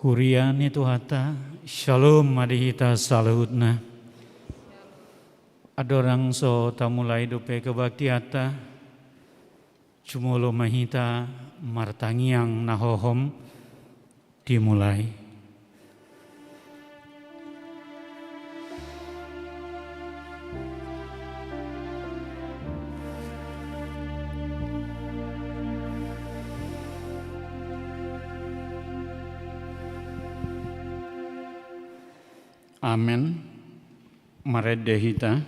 Hurian itu hata, shalom madihita salahutna. Adorang so tamulai dope kebakti hata, cumulo mahita martangiang nahohom dimulai. Amen. Maredehita.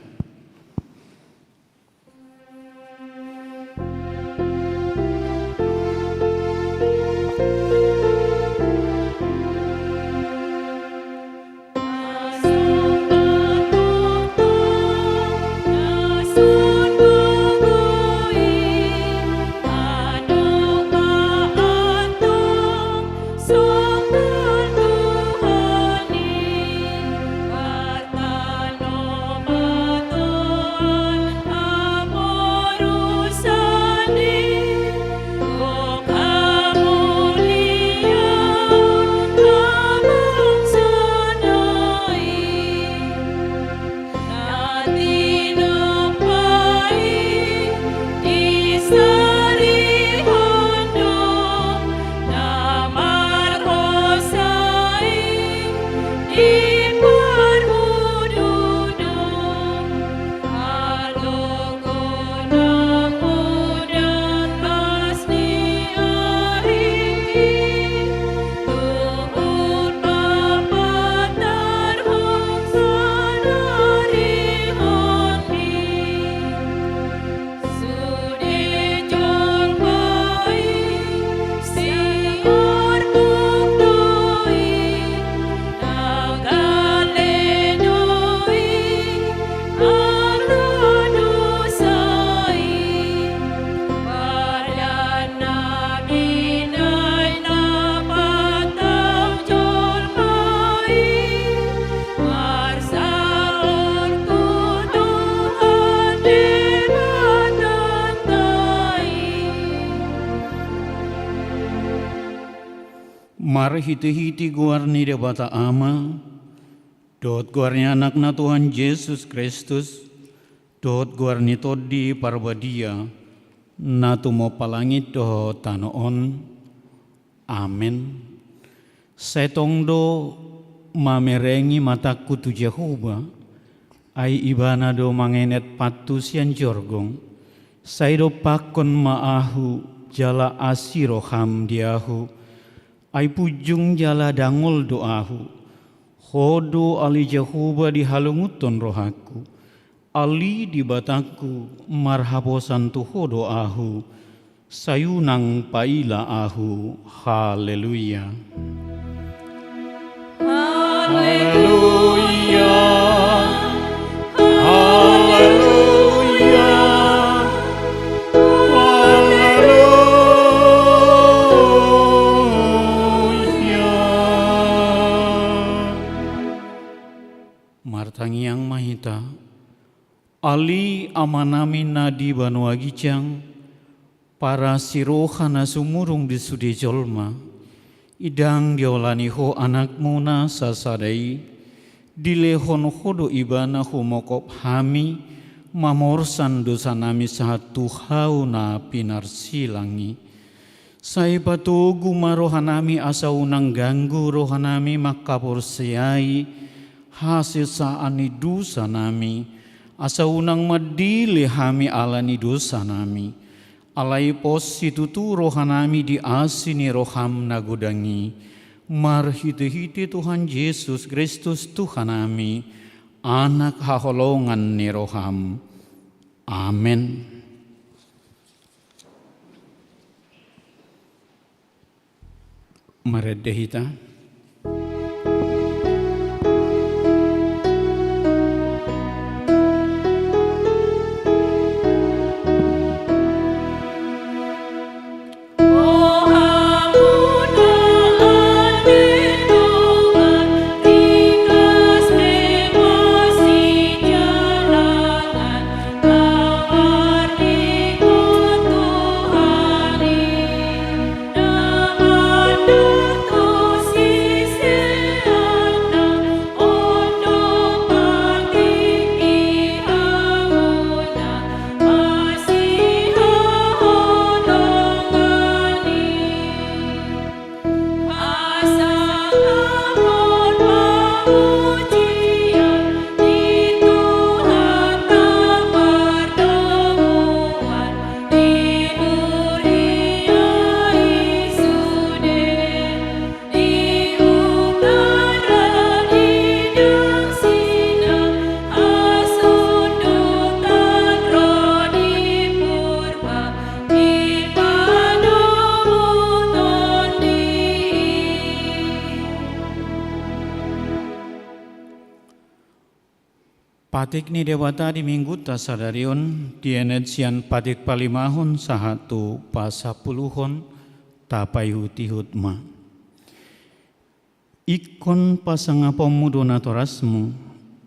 Mar hiti-hiti guarni de bata ama, dot guarni anak na Tuhan Yesus Kristus, dot guarni todi parbadia, na tumo palangit do tanoon. Amen. Setong do mamerengi mataku tu Jehovah, ai ibana do mangenet patus yan jorgong, saido pakon maahu jala asiroham diahu, ai pujung jala dangol doahu, hodo ali Jehovah di halunguton rohaku, ali di bataku marhabosan tu hodo ahu, sayunang paila ahu, haleluya. Haleluya, haleluya. Martangiang mahita, ali amanami nadi banuagicang, para sirohana sumurung di sudi jolma, idang diolani ho anakmu na sasadai, dilehon hodo ibana humokop hami, mamorsan dosa nami satu hau na pinar silangi. Sai patugu marohanami asa unang ganggu rohanami makapur siai, hasil saani dosa nami, asa unang madili hami alani dosa nami, alai pos situtu rohanami di asini roham nagudangi, marhiti-hiti Tuhan Yesus Kristus Tuhan nami, anak haholongan ni roham. Amen. Maredehita. Tuhan Patik ni dewata di minggu tasadarion dienet sian patik palimahon sahatu pasapuluhon tapai hutihut ma. Ikon pasangapomu donatorasmu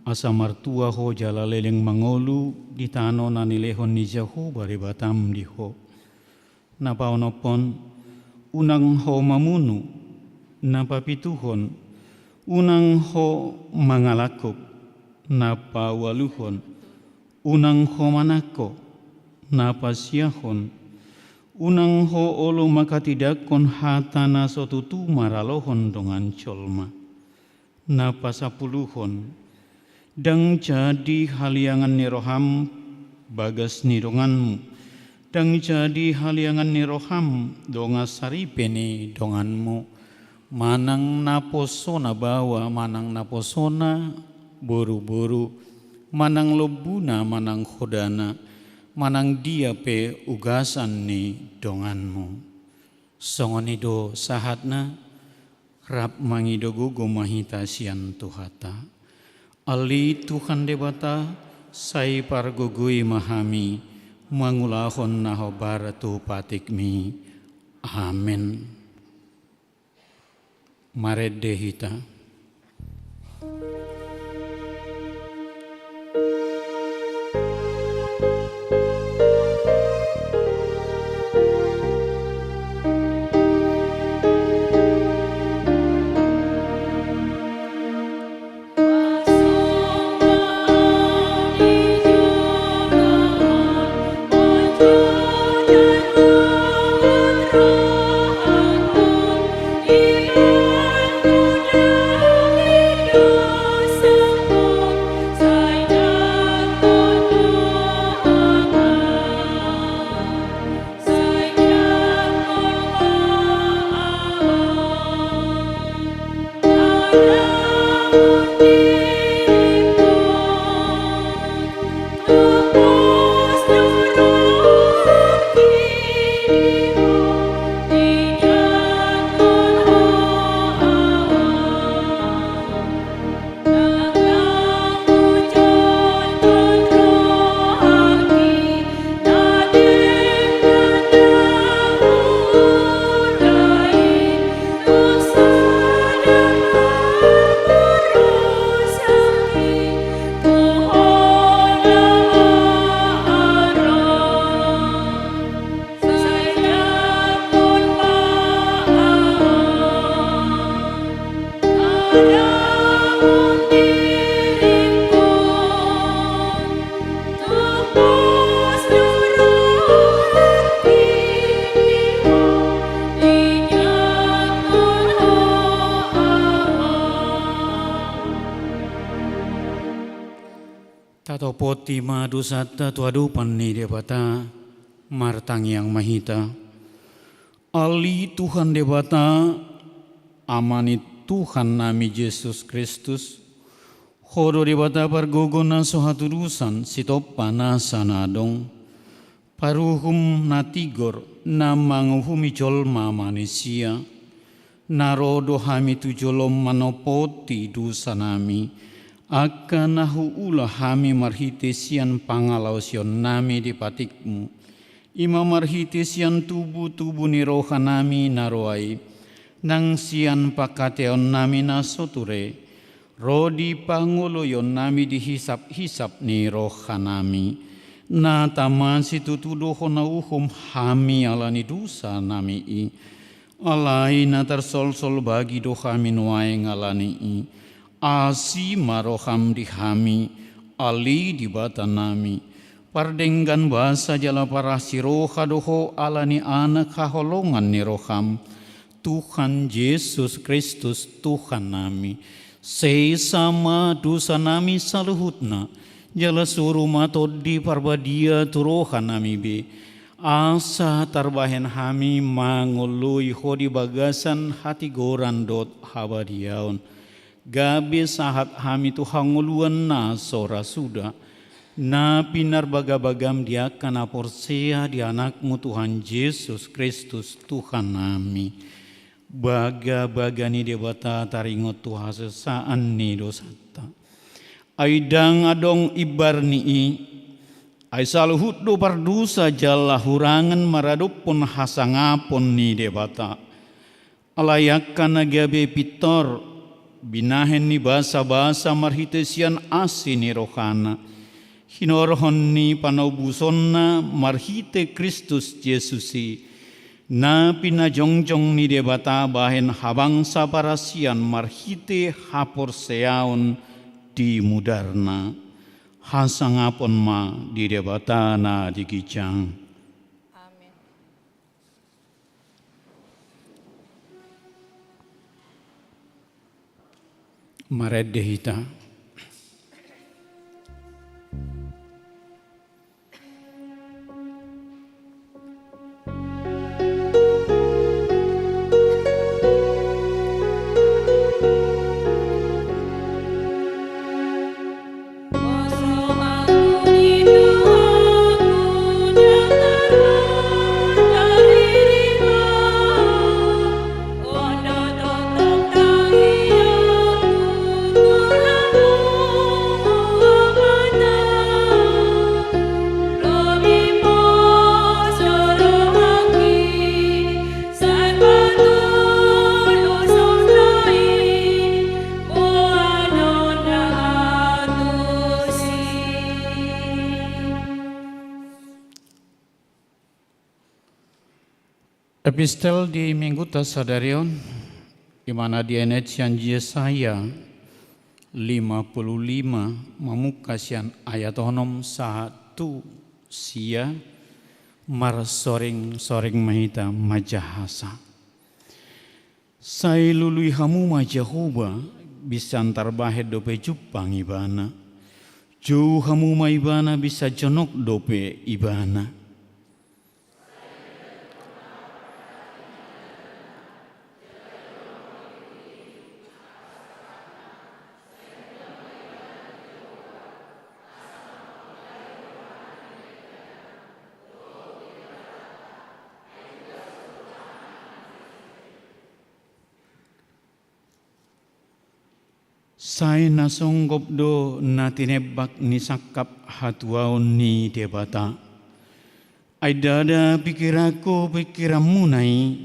asa martua ho jala leleng mangolu di tano nanilehon ni jahu bari batam diho. Napaonopon unang ho mamunu napapituhon unang ho mangalakop napa waluhon unang ho manako napa siahon unang ho olo makatidakon hatana sotutu maralohon dongan colma napa sapuluhon dang jadi haliangan niroham bagas nidonganmu dang jadi haliangan niroham donga saripeni donganmu manang naposona bawa manang naposona buru-buru manang lobuna manang khodana manang dia pe ugasan ni donganmu songonido sahatna rap mangido gugu mahita sian tuhata ali Tuhan debata sai pargugui mahami mangulahon naho baratu patikmi amen. Maredde hita Tato poti madu satta tuadupan ni debata martang yang mahita ali Tuhan debata amani Tuhan nami Yesus Kristus hodo debata pargogona sohaturusan sitopana sanadong paruhum natigor namanguhumi colma manusia narodo hami tujolom manopoti dusanami akan nahu ulah hami marhitesian pangalausion nami di patikmu ima marhitesian tubuh-tubuh ni rohanami naroai nang sian pakateon nami nasoture rodi pangoloyon nami dihisap-hisap ni rohanami na taman situtudoho na uhum hami alani dusa nami i alai na tarsol-sol bagi dohami nuai ngalani i asi maroham dihami ali di bata nami pardenggan bahasa jala para siroha doho alani anak kaholongan ni roham Tuhan Yesus Kristus Tuhan nami sesama dosa nami saluhutna jala suruh matodi parbadia turohan nami be asa tarbahen hami mangului hodi bagasan hati goran dot habadiaon gabe sahat hami tu hanguluan na sora sudah na pinar bagabagam dia kana porsea di anakmu Tuhan Yesus Kristus Tuhan nami baga-bagani debata taringot Tuhan sesaan ni dosata Aidang adong ibarnii, ay saluhut do pardusa jalla hurangan maradupun hasangapon ni debata. Alayakkan agabe pitor, binahen ni basa-basa marhitesian asin ni rohana. Hinorohon ni panobusonna marhite Kristus Yesusi. Na pinajongjong ni debata bahen habangsa parasian marhite hapor seaon di mudarna. Hasangapon ma di debata na digijang. Maredehita. Epistel di Minggu Tasadarion, di mana di Enecian Yesaya 55 memukasian ayat onom satu sia mar soring mahita majahasa. Sai lului hamu majahuba bisa antar bahet dope jupang ibana. Jauh hamu maibana bisa jonok dope ibana. Sai nasonggop do na tinebak ni sakap hatuaon ni debata. Ay dada pikiraku pikiramu nai,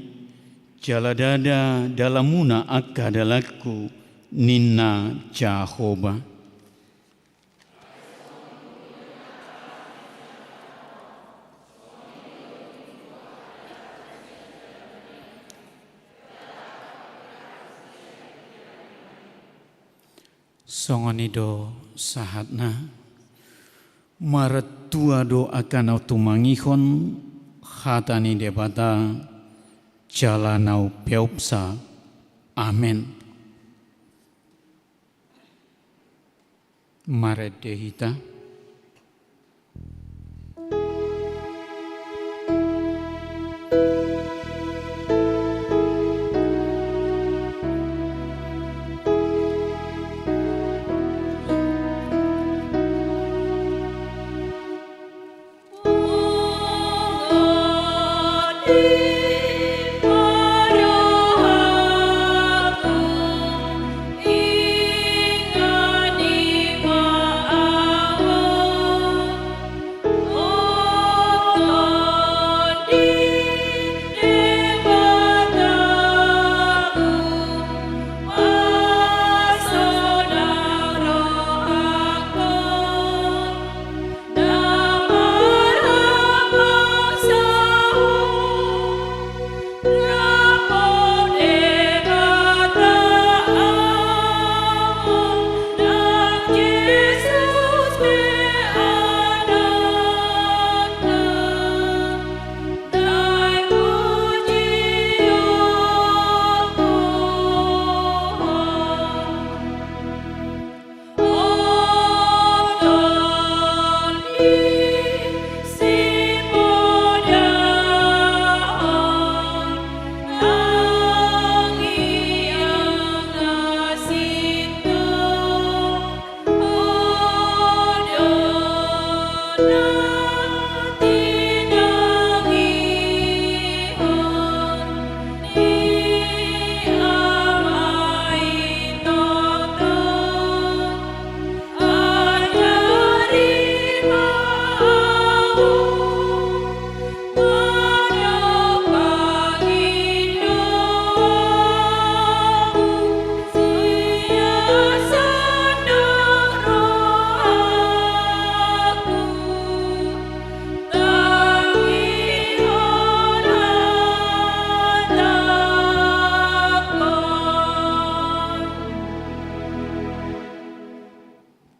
jala dada dalamuna akadalaku ninna Jahoba. Songonido sahatna maretua do akan autumangihon hatani debata jalanau peupsa. Amen. Maredehita.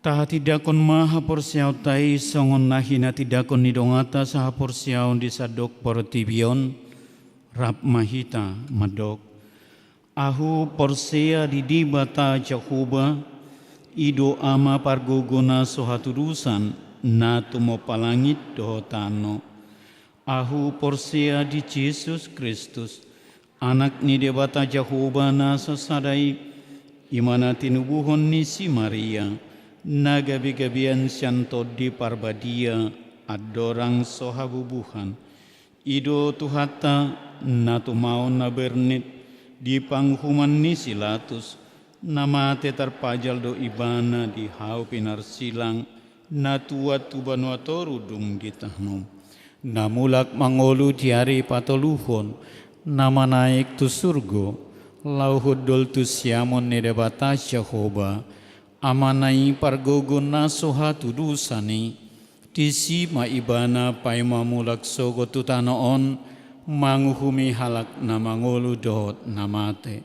Taha tidakon maha porsiaw tai songon nahina tidakon nidongata saha porsiaw di sadok portibion rap mahita madok. Ahu porsia di dibata Jakuba ido ama pargogona sohatudusan na tumo palangit dohotano. Ahu porsia di Yesus Kristus anak ni debata Jakuba na sasadai imana tinubuhon ni si Maria na gabi-gabian sianto di parbadia adorang sohabubuhan ido tuhata na tumao na bernit di panghuman ni silatus nama te terpajal do ibana di hau pinar silang na tuat tuban watorudung di tahnom namulak mangolu tiari patoluhon nama naik tu surgo lauhud dol tu siamon ni debata Jehovah amanai pargogon na soha tudusani tisi maibana paima mulak sogo tutanoon manguhumi halak na mangolu dot namate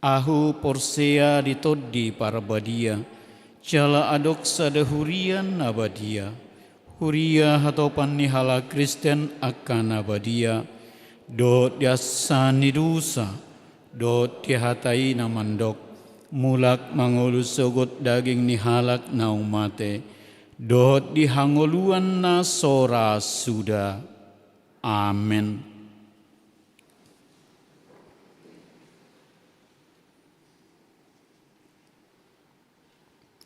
ahu porsea ditodi parbadia jala adok sadahurian nabadia huria hatopan ni halak Kristen akan nabadia dot yasani dusa dot tihatai namandok mulak mangolu sogot daging ni halak na umate dot dihangoluan na sora sudah. Amin.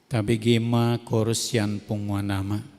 Tabi gema korsian pungwanama.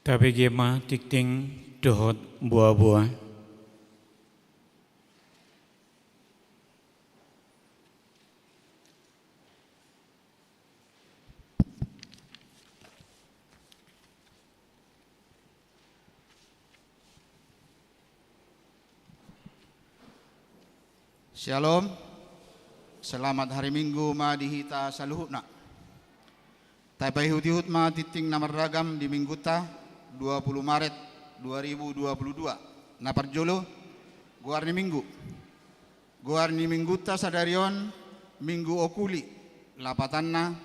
Tapi gema tikting dohot buah-buah. Shalom, selamat hari Minggu ma dihita saluhutna. Tapai hut-hut ma titing namar ragam di Minggu ta 20 Maret 2022. Napar jolo guarni Minggu. Guarni Minggu ta sadarion Minggu okuli lapatanna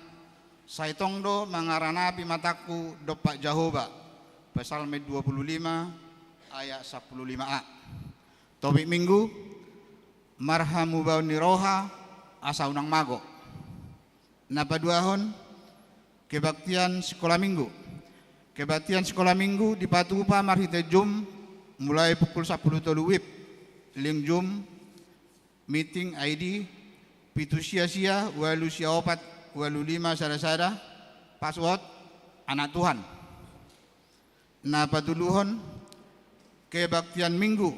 saitongdo mangaranapi mataku dopak Jahoba. Psalm 25 ayat 15a. Topik Minggu marhamu bauni roha asa unang mago. Napaduahon kebaktian sekolah minggu. Kebaktian sekolah minggu di Patupa marhite jum mulai pukul 10 tolu wib. Ling jum meeting ID pitu sia-sia walu sia opat walu lima sada-sada password anak Tuhan. Napatuluhon kebaktian minggu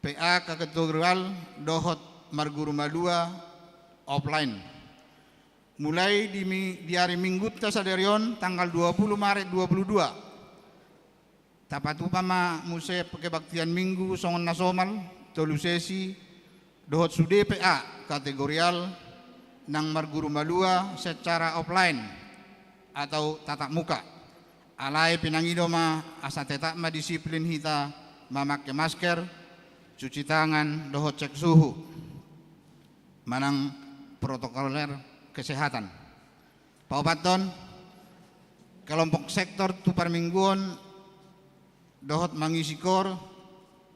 PA Kaketural dohot marguru malua offline. Mulai di hari Minggu tasaderion tanggal 20 Maret 22. Tapatupama muse kebaktian Minggu songon nasomal tolu sesi dohot sude PA kategorial nang marguru malua secara offline atau tatap muka. Alai pinangido ma asa tetak ma disiplin hita memakai masker, cuci tangan, dohot cek suhu, manang protokoler kesehatan. Paupaton kelompok sektor tupar mingguon dohot mangisi kor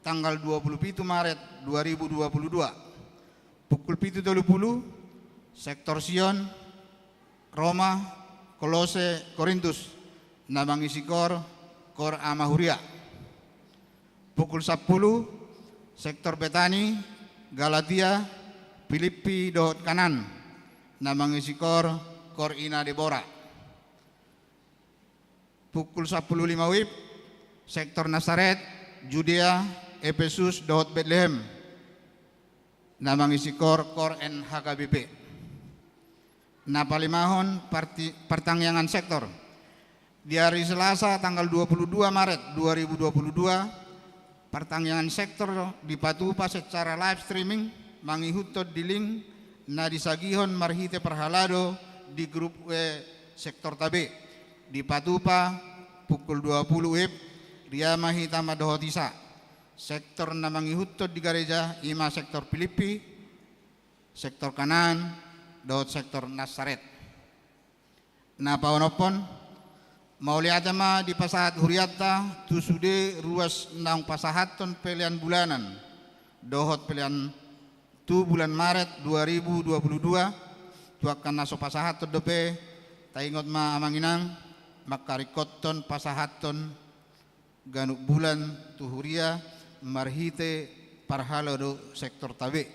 tanggal 27 Maret 2022 pukul 7.30 sektor Sion, Roma, Kolose, Korintus na mangisi kor Amahuria. Pukul 10 sektor Betani, Galatia, Filipi dohot kanan na mangisi kor Ina Debora. Pukul 10.05 wib sektor Nazaret, Judea, Efesus dohot Bethlehem na mangisi kor NHKBP. Napalimahon pertangyangan sektor di hari Selasa tanggal 22 Maret 2022 pertangyangan sektor di Patupa secara live streaming mangihutod di link na disagihon marhite perhalado di grup sektor tabe di Patupa pukul 20 wib dia mahita madohotisa sektor na mangihutod di gereja ima sektor Filipi sektor kanan dohot sektor Nazaret. Na paonopon mauliatama di pasahat huriata tusude ruas nang pasahaton pelian bulanan dohot pelian tu bulan Maret 2022 tuakan naso pasahaton dope taingot ma amanginang makarikoton pasahaton ganuk bulan tuhuria marhite parhalodo sektor tabe.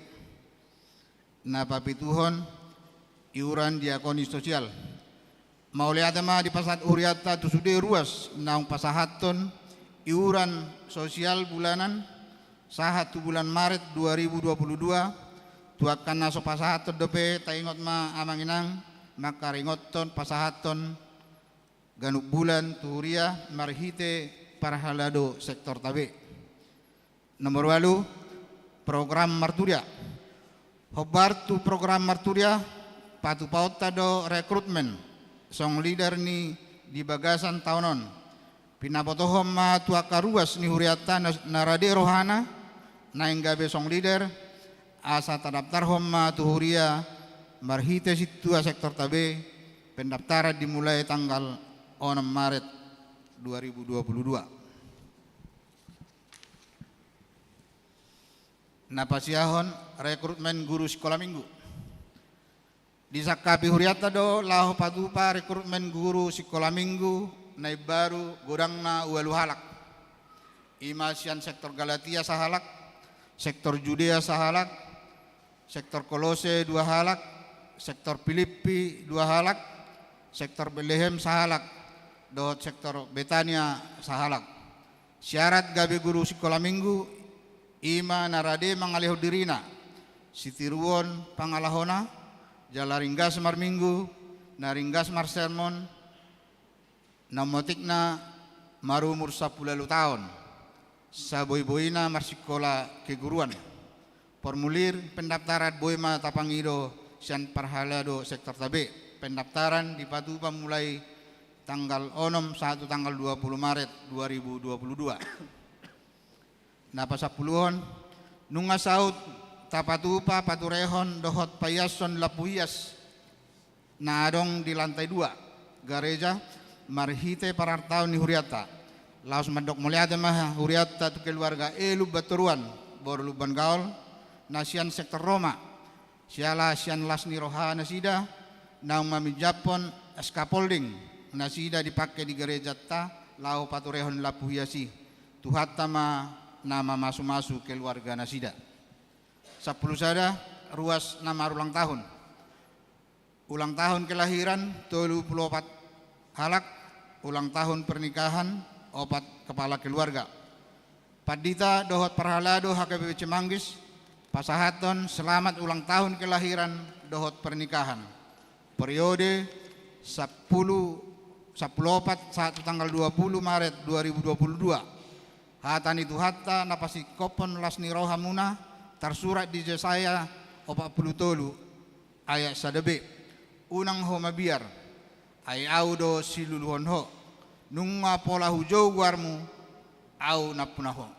Na papituhon iuran diakoni sosial mauliatama di pasat uriata tusude ruas naung pasahaton iuran sosial bulanan sahatu bulan Maret 2022 tuakan naso pasahaton dope taingot ma amanginang makaringoton pasahaton ganuk bulan tuhuria marhite parhalado sektor tabe. Nomor 8 program marturia hobartu program marturia patu pauta do rekrutmen song leader ni di bagasan tahunon pinapotohom ma tuaka ruas ni huriata narade rohana nainggabe song leader asa tadaptar homma tuhuria marhite situa sektor tabe pendaftaran dimulai tanggal 6 Maret 2022. Napasiahon rekrutmen guru sekolah minggu di sakapi huriata do laho Patupa rekrutmen guru sekolah minggu naib baru godangna ualu halak imasian sektor Galatia sahalak sektor Judea sahalak sektor Kolose 2 halak sektor Filipi 2 halak sektor Bethlehem sahalak dohot sektor Betania Sahalak. Syarat gabe guru sekolah minggu ima narade mangaliho dirina sitiruon pangalahona jalaringgas mar minggu naringgas mar sermon namotikna marumur 10 tahun saboy-boyna mar sekolah keguruan. Formulir pendaftaran boyma tapangido sian parhalado sektor tabe. Pendaftaran dipatupa mulai tanggal 6 1 tanggal 20 Maret 2022. Napa sapuluhon nunga saut tapatupa paturehon dohot payason lapuyas na adong di lantai 2 gereja marhite parartaon ni Huriata. Laos mandok muliade mah Huriata tu keluarga elu baturuan bor luban gaul nasian sektor Roma. Siala sian lasni roha nasida nang mami Japon scaffolding nasida dipakai di gereja ta lau paturehon lapuyasi tuhatta ma nama masu-masu keluarga nasida. 10 sada ruas nama ulang tahun kelahiran 34 halak, ulang tahun pernikahan 4 kepala keluarga. Padita dohot parhalado HKBP Cimanggis pasahaton selamat ulang tahun kelahiran dohot pernikahan periode 1 tanggal 20 Maret 2022. Hatan itu hatta napasi kopon lasni rohamuna tersurat di Yesaya 40 ayat sadebe unang ho mabiar ay audo siluluhon ho nunga pola hujau guarmu au napunaho.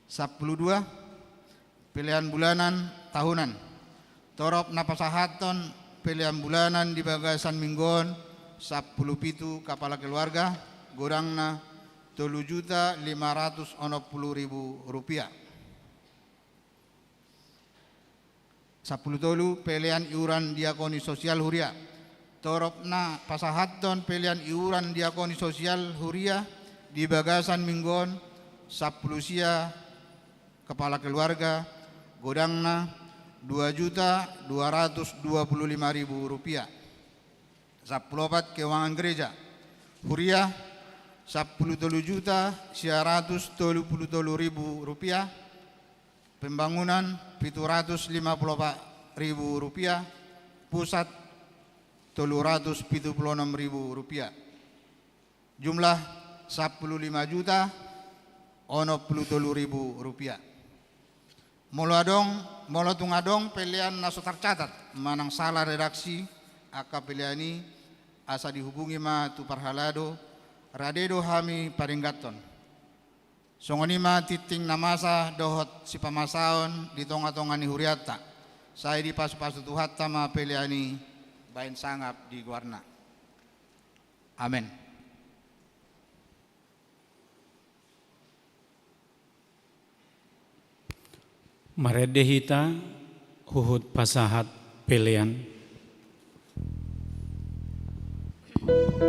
12 pilihan bulanan tahunan torop napasahaton pilihan bulanan di bagasan minggon 10 kepala keluarga gorangna 3.560.000 rupiah. 10 pilihan iuran diakoni sosial huria toropna pasahaton pilihan iuran diakoni sosial huria di bagasan minggon 10 sia kepala keluarga godangna 2.225.000 rupiah. 14 keuangan gereja huria 10.700.133.000 rupiah. Pembangunan 754.000 rupiah. Pusat 376.000 rupiah. Jumlah 15.000.000 rupiah. Molo tungadong pilihan naso tercatat manang salah redaksi aka pilihan asa dihubungi ma tu parhalado radedo hami paringgaton. Songonima titing namasa dohot si pamasaon di tonga-tonga ni Huriata. Saya di pas-pasu tuhatta ma pilihan bain sangap di guarna. Amin. Maredehita huhut pasahat pelian. Sarana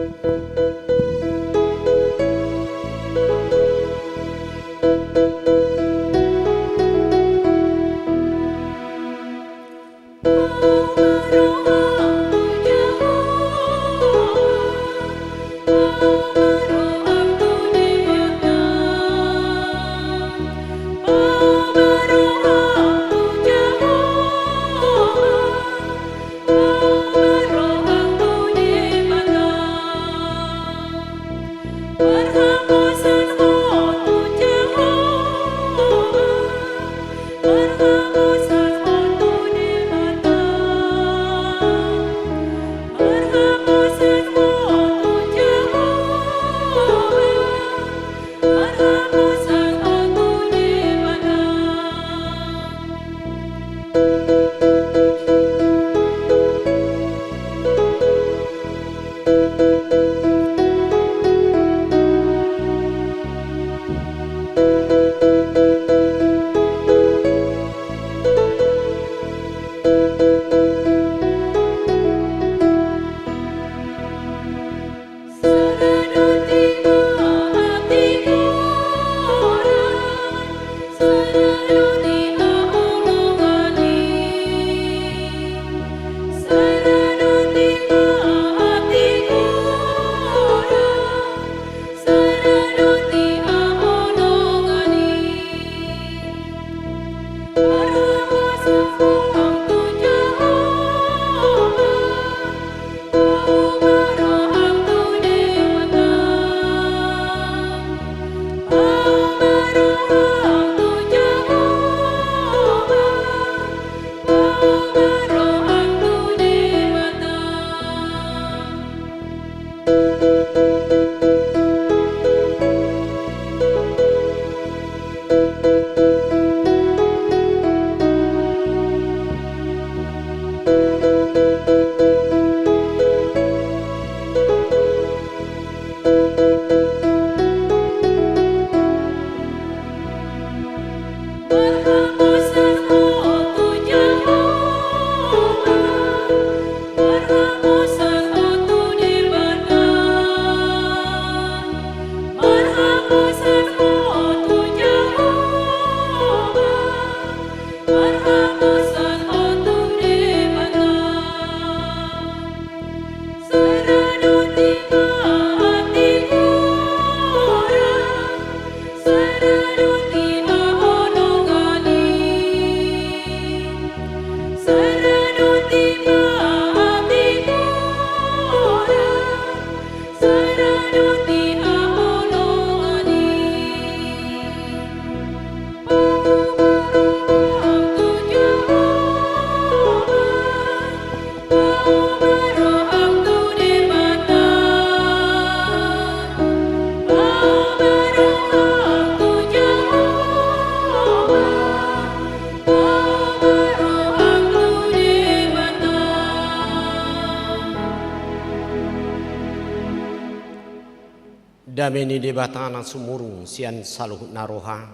dameni debatana sumurung sian saluh naroha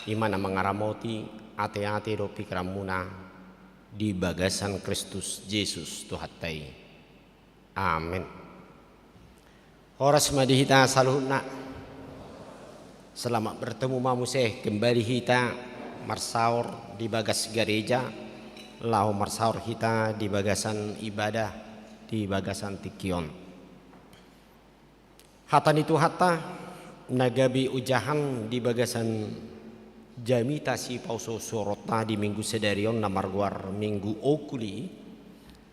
imana mengaramoti ate-ate do pikramuna di bagasan Kristus Yesus Tuhatai. Amin. Horas madihita saluhna. Selamat bertemu mamuseh kembali kita marsaur di bagas gereja, lau marsaur kita di bagasan ibadah di bagasan tikion. Hatan itu hata nagabi ujahan di bagasan jamita si pauso sorota di minggu sedarion namarguar minggu okuli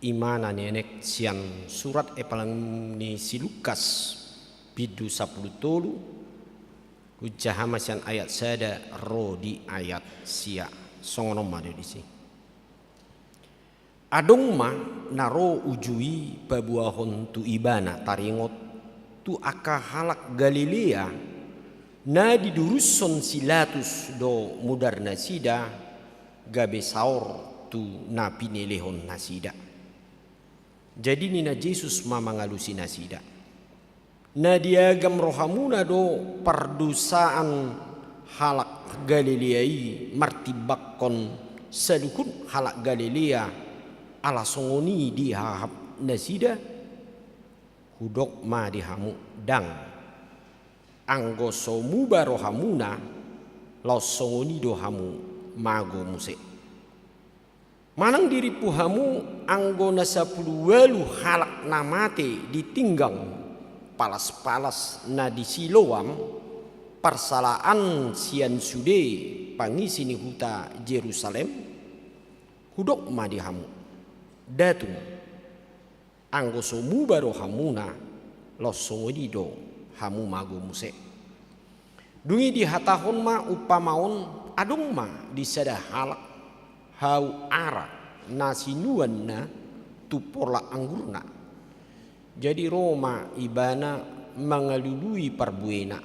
imana nenek sian surat epalang ni si Lukas bidu 10 ujahan masian ayat sada ro di ayat sia songonom ada di sini. Adong ma naro ujui babuahon tu ibana taringot tu aka halak Galilea na diduruson silatus do mudar nasida gabe saur tu na pinelehon nasida. Jadi nina Yesus mama ngalusi nasida. Na diagam rohamuna do pardusaan halak Galileai martibakkon sadukun halak Galilea ala songoni dihahap nasida hudok ma dihamu dang anggo somuba rohamuna lau songoni do hamu mago muse manang diri puhamu anggo nasapulu walu halak namate ditinggang palas-palas na di Siloam parsalaan sian sude pangisi ni huta Jerusalem hudok madihamu datung anggo somu baro hamuna los songodido hamu mago muse dungi di hatahon ma upamaon adung ma di sada halak hau ara nasinuan na tupola anggurna. Jadi Roma ibana mengalului parbuena.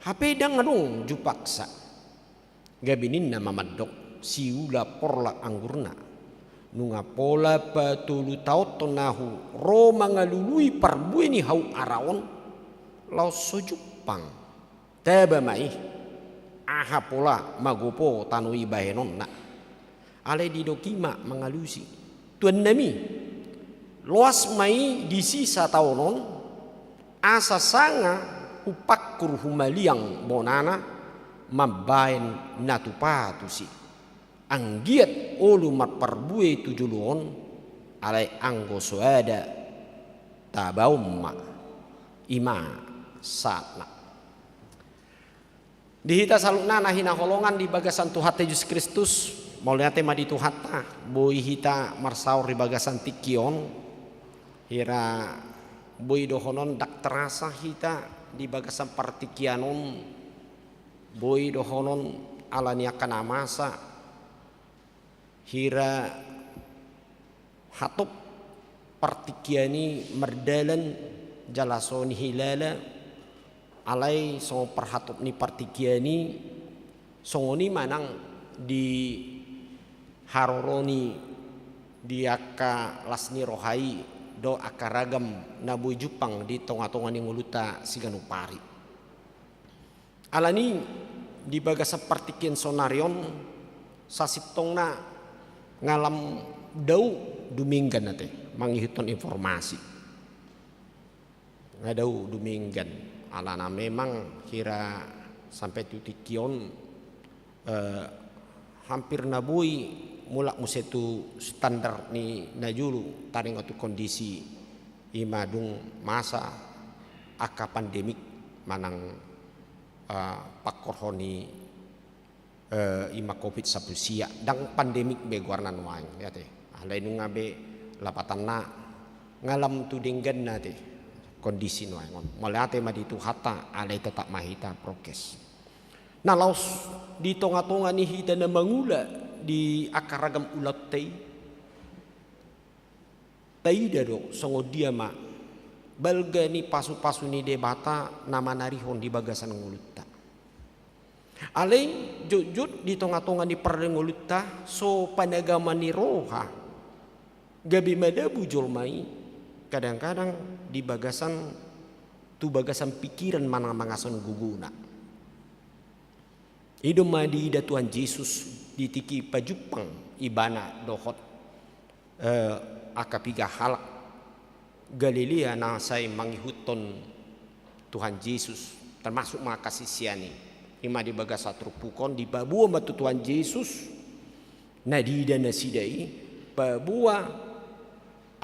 HP dang adong jupaksa. Gabinin na mamadok siula porla anggurna. Nunga pola patulu taot tonahu Roma ngalului parbueni hau araon lau sojupang. Teba mai aha pola magopo tanui bahenon na. Ale di dokima mengalusi. Tuan nami luas mai di sisa tahunon asa sanga upakkur humaliang bonana mabain natupatu si anggiat olu mat parbue tujuluon alai anggo soada tabaumma ima satna dihita saluna nahina holongan di bagasan Tuhan Yesus Kristus mauliate madi tuhata boy hita marsaur di bagasan tikion hira boy dohonon dak terasa hita di bagasan partikianon boy dohonon alania kana masa hira hatop partikiani merdalan jalasoni hilala alai so perhatop ni partikiani songoni manang di haroroni diaka lasni rohai do akaragam nabuy Jupang di tonga-tonga ni nguluta siganupari. Alani di bagasa partikin sonarion sasitong na ngalam dau duminggan nate manghiton informasi. Ngadau duminggan alana memang kira sampai tutikion hampir nabuy mulak musetu standar ni najulu taring atu kondisi imadung masa aka pandemik manang pakorhoni ima covid sapusia dang pandemik be guarnan waing ya teh alai nu ngabe lapatanna ngalam tu denggan na teh kondisi nu waing molate madi tu hata alai tetap mahita prokes nah laos di tonga-tonga ni hita na mangula di akaragam ulat tei dado songo dia ma balga ni pasu-pasu ni debata nama narihon di bagasan ngulutta aleng jujut di tonga-tonga di perengulutta so panagama ni roha gabi madabu jolmai kadang-kadang di bagasan tu bagasan pikiran mana mangason guguna. Idom madi ida Tuhan Yesus ditiki pajupang ibana dohot akapiga halak Galilea na say mangihuton Tuhan Yesus termasuk mga kasisiani ima di bagasa trupukon di babua matu Tuhan Yesus na di ida na sidai babua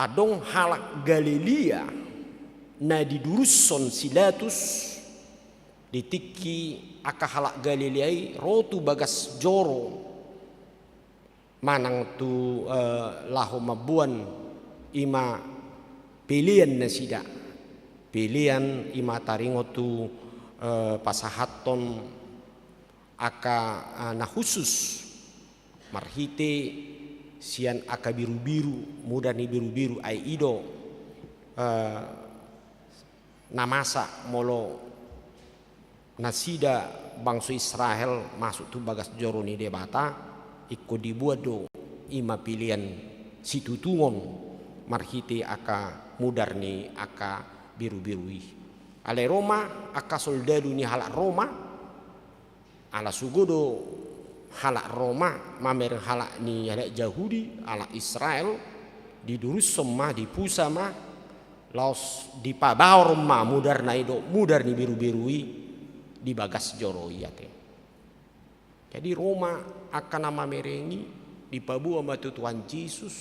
adong halak Galilea na diduruson silatus ditiki aka halak Galilea rotu bagas joro manang tu laho mabuan ima pilihan na sida pilihan ima taringo tu pasahaton aka na khusus marhite sian aka biru-biru muda ni biru-biru ai ido namasa molo nasida bangsa Israel masuk tu bagas joro ni debata ikut dibuat do ima pilihan situtungon marhite aka mudar ni aka biru-birui ale Roma aka soldadu ni halak Roma ala sugodo halak Roma mamer halak ni halak Yahudi ala Israel didurus semua di pusama laos di pabawor ma mudar na ido mudar ni biru-birui di bagas joro iate. Jadi Roma akan nama merengi di pabua matu Tuhan Yesus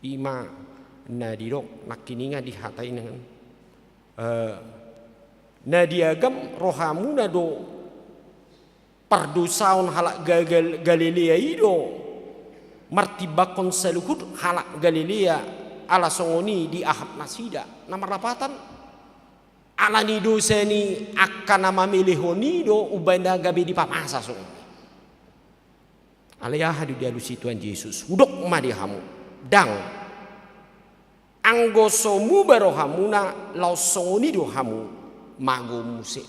ima na didok nakininga di hatai dengan na diagam rohamuna do pardusaun halak Galilea ido martibakon saluhud halak Galilea ala songoni di ahab nasida nama rapatan ala ni dosa ni akan nama milihoni do ubanda gabi di pamasa song ala ya hadu dia lusi Tuhan Yesus udok ma di hamu dang anggosomu barohamuna lau songoni do hamu mago muse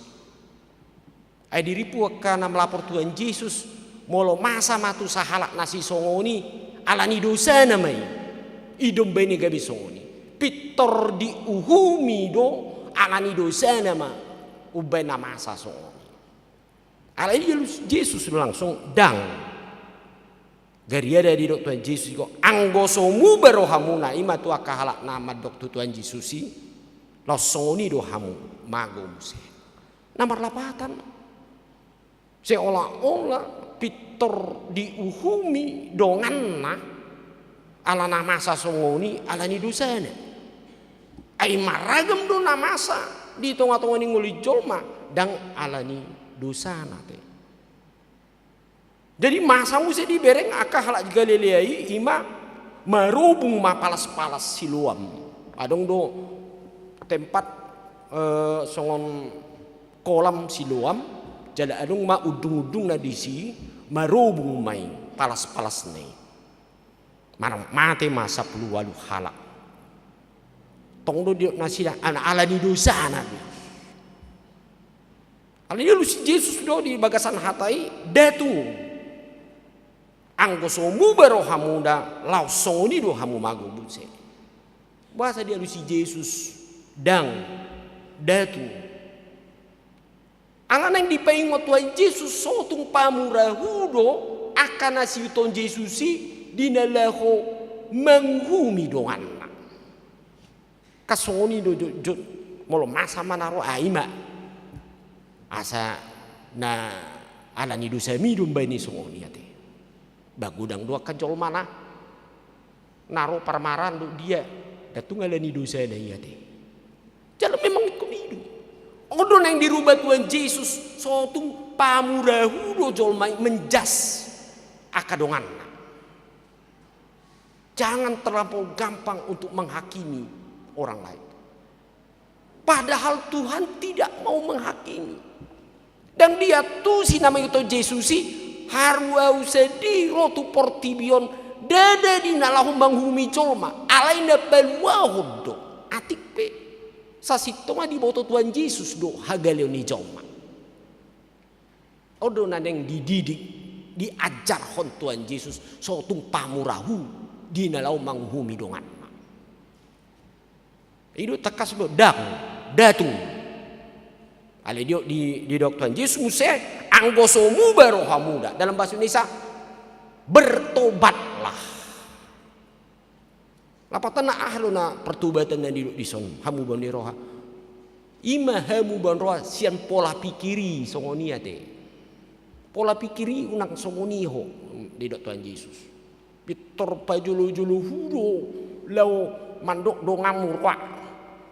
ai diripu akan melapor Tuhan Yesus molo masa matu sahalak nasi songoni ala ni dosa namai idom beni gabi songoni pitor di uhumi do alani dosa nama ubena masa songoni ala ini Yesus langsung dang gariada di dok Tuhan Yesus ko anggosomu barohamuna ima tu akahalak nama dok Tuhan Yesus si lo songoni do hamu mago muse nama lapatan seolah-olah pitor di uhumi donganna ala namasa songoni ala ni dosana ai maragam do namasa di tonga-tonga ni nguli jolma dang ala ni dosana te jadi masa musa di bereng aka halak Galilea ima marubung ma palas-palas siluam adong do tempat songon kolam siluam jada adong ma udung-udung na disi marubung mai palas-palas ne marang mate masa puluh walu halak tong do dia nasida ana ala ni dosa nabi ala ni lusi Yesus do di bagasan hatai datu anggosomu barohamuda lau songoni do hamu mago buse bahasa dia lusi Yesus dang datu ala nang dipaingot Tuhan Yesus sotung pamurahudo akan nasiuton Yesusi dinalaho menghumi dongan kasoni do jod molo masa manaro aima asa na ala ni dosa midum bani songoni ate bagudang dua kajol mana naro parmaran do dia datung ala ni dosa na ate jalo memang ikut hidup odo nang dirubah Tuhan Yesus sotung pamurahu do jol mai menjas akadongan jangan terlampau gampang untuk menghakimi orang lain. Padahal Tuhan tidak mau menghakimi. Dan dia tu si namanya itu Yesusi harwau sedih rotu portibion dada di nalahum banghumi colma alaina balwahudo atik pe sasitoma di boto Tuhan Yesus do hagaleoni joma. Odo naneng dididik diajar hon Tuhan Yesus sotung pamurahu di nalau manghumi dongan. Itu tekas do dang datung Ale dio di dok Tuhan Yesus muse anggosomu baroha muda. Dalam bahasa Indonesia bertobatlah. Lapatan na ahlo na pertobatan na di son hamu ban roha. Ima hamu ban roha sian pola pikiri songoni ate. Pola pikiri unang songoni ho di dok Tuhan Yesus. Pitor pajulu-julu hudo lau mandok do ngamur wa.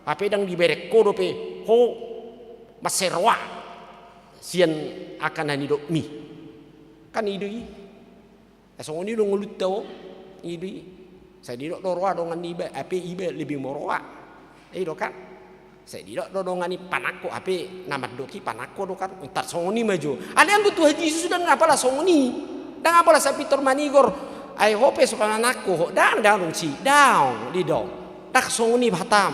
Ape dang diberek kodo pe ho maserwa sian akan hanidok mi kan idoi songoni do ngulut tao idoi saya didok dorwa dongan ibe ape ibe lebih moroa do kan saya didok dongan ni panako ape namat doki panako do kan entar songoni maju ada yang butuh Yesus dan ngapalah songoni dan ngapalah sa Peter manigor ai hope sokan anakku dang dong si dang di dong tak songoni batam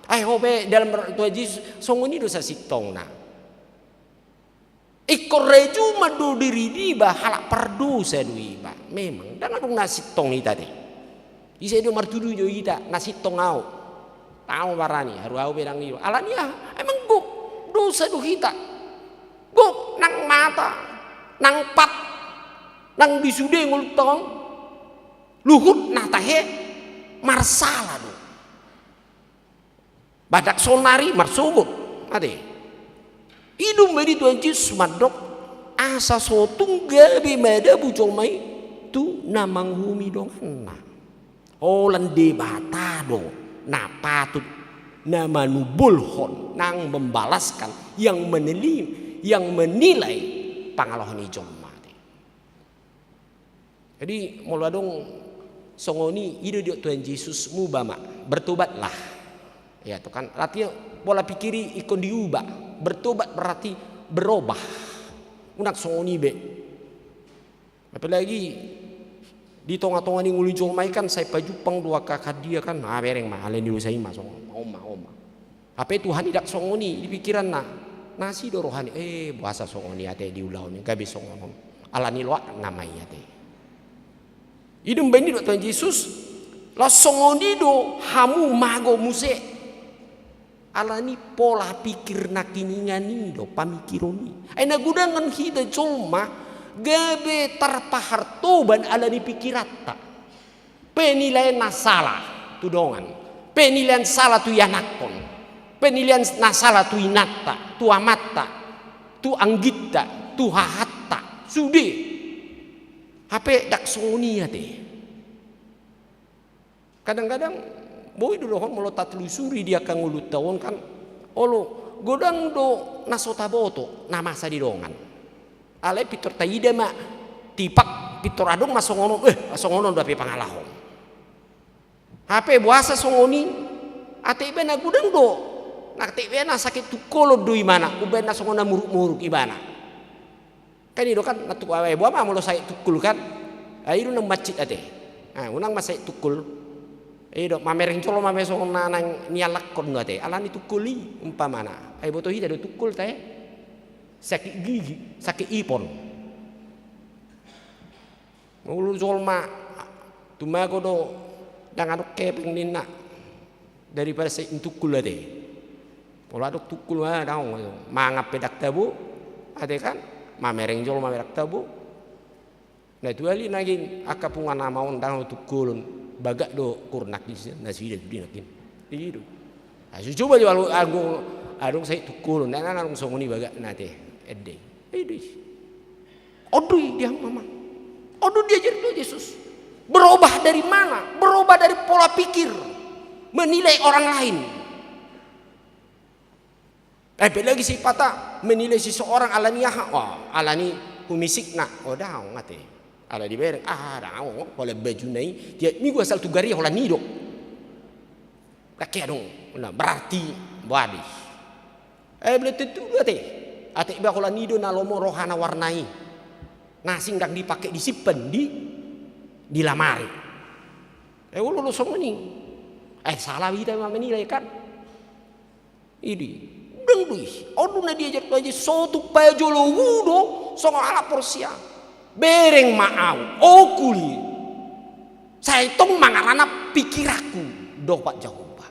ai hope dalam Tuhan Yesus songoni dosa sitong na ikor reju madu diri di ba halak perdu sedui ba memang dan adung nasitong ita tadi ise do martudu jo ita nasitong au tau barani haru au bedang ni alania emang gok dosa do kita gok nang mata nang pat nang disude ngultong luhut nah tahe marsala do badak sonari marsubut ade idum bedi Tuhan Yesus madok asa sotung gabi mada bucol mai tu namang humi dongna olan de batado na patut nama nubulhon nang membalaskan yang menilai pangalohan ijom mati. Jadi muladong songoni ide dia Tuhan Yesus mubama bertobatlah. Ya itu kan artinya pola pikiri ikon diubah. Bertobat berarti berubah. Unak songoni be. Apalagi di tonga-tonga ni nguli jomai kan saya pajupang dua kakak dia kan bereng mah alen diusai mah oma. Apa Tuhan tidak songoni di pikiran nasi do rohani bahasa songoni ate diulau ni gabe songon. Alani loa namanya ate. Idem bendi do Tuhan Yesus la songoni do hamu mago muse alani pola pikir nakiningani do pamikironi aina gudangan hida cuma gabe tarpahar toban alani pikirata penilaian nasalah tu dongan penilaian salah tu yanakon penilaian nasalah tu inata tu amata tu anggita tu hahatta sude hape dak sonia deh kadang-kadang boy dulu kan melo tatlusuri dia kang ulut tawon kan olo godang do nasota boto nama sa di dongan ale pitor taida ma tipak pitor adong masongono masongono dapi pangalahon hape buasa songoni ate ibe na gudang do nak te na sakit tukolo do imana ube na songona muruk-muruk ibana kan itu kan natu awe buah mah melo saya tukul kan ayo nang masjid ate unang masai tukul dok mamereng colo mame song nanang nialak kon ngate alani tukuli umpamana ai boto hida do tukul teh sakit gigi sakit ipon ngulu colma tumago do dangan kepeng nina daripada saya tukul ade pola dok tukul daung mangap pedak tabu ade kan mamereng colo mamerak tabu nah itu ali naging akapungan namaon daung tukulun bagak do kurnak di nasi di nakin itu coba jual adung saya tukul dan adung songoni bagak nate ede odui dia mama odu diajar Tuhan Yesus berubah dari mana berubah dari pola pikir menilai orang lain lagi si patah menilai seseorang alaniah alani humisik nak daung ngate ala di bereng dao oleh baju nai dia minggu asal tu gari hola nido kakek dong berarti badi beli tentu ate ba hola nido na lomo rohana warnai nasi ndak dipakai disimpan di lamari ulu songoni salah kita mah menilai kan ini dengdui oduna diajar tu aja sotu pajolo wudo song ala porsia bereng maau okuli saya tong mangarana pikiraku do pak jauh pak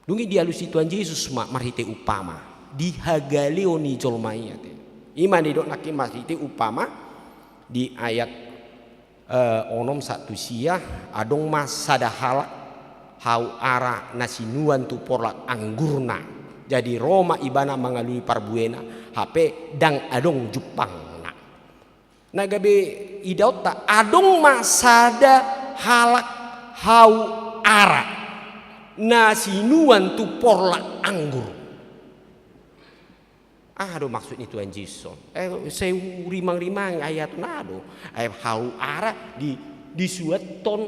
Dungi dialusi Tuhan Yesus marhite upama dihagaleoni jolmai ate. Ima di dok naki marhite upama di ayat onom satu sia adong mas sadahala hau ara nasinuan tu porlak anggurna. Jadi Roma ibana mengalui parbuena HP dang adong Jepang. Nagabe idaut tak adong masada halak hau ara nasinuan tu porla anggur. Aduh maksudnya Tuhan Yesus. Saya rimang-rimang ayat nado. Hau ara di suaton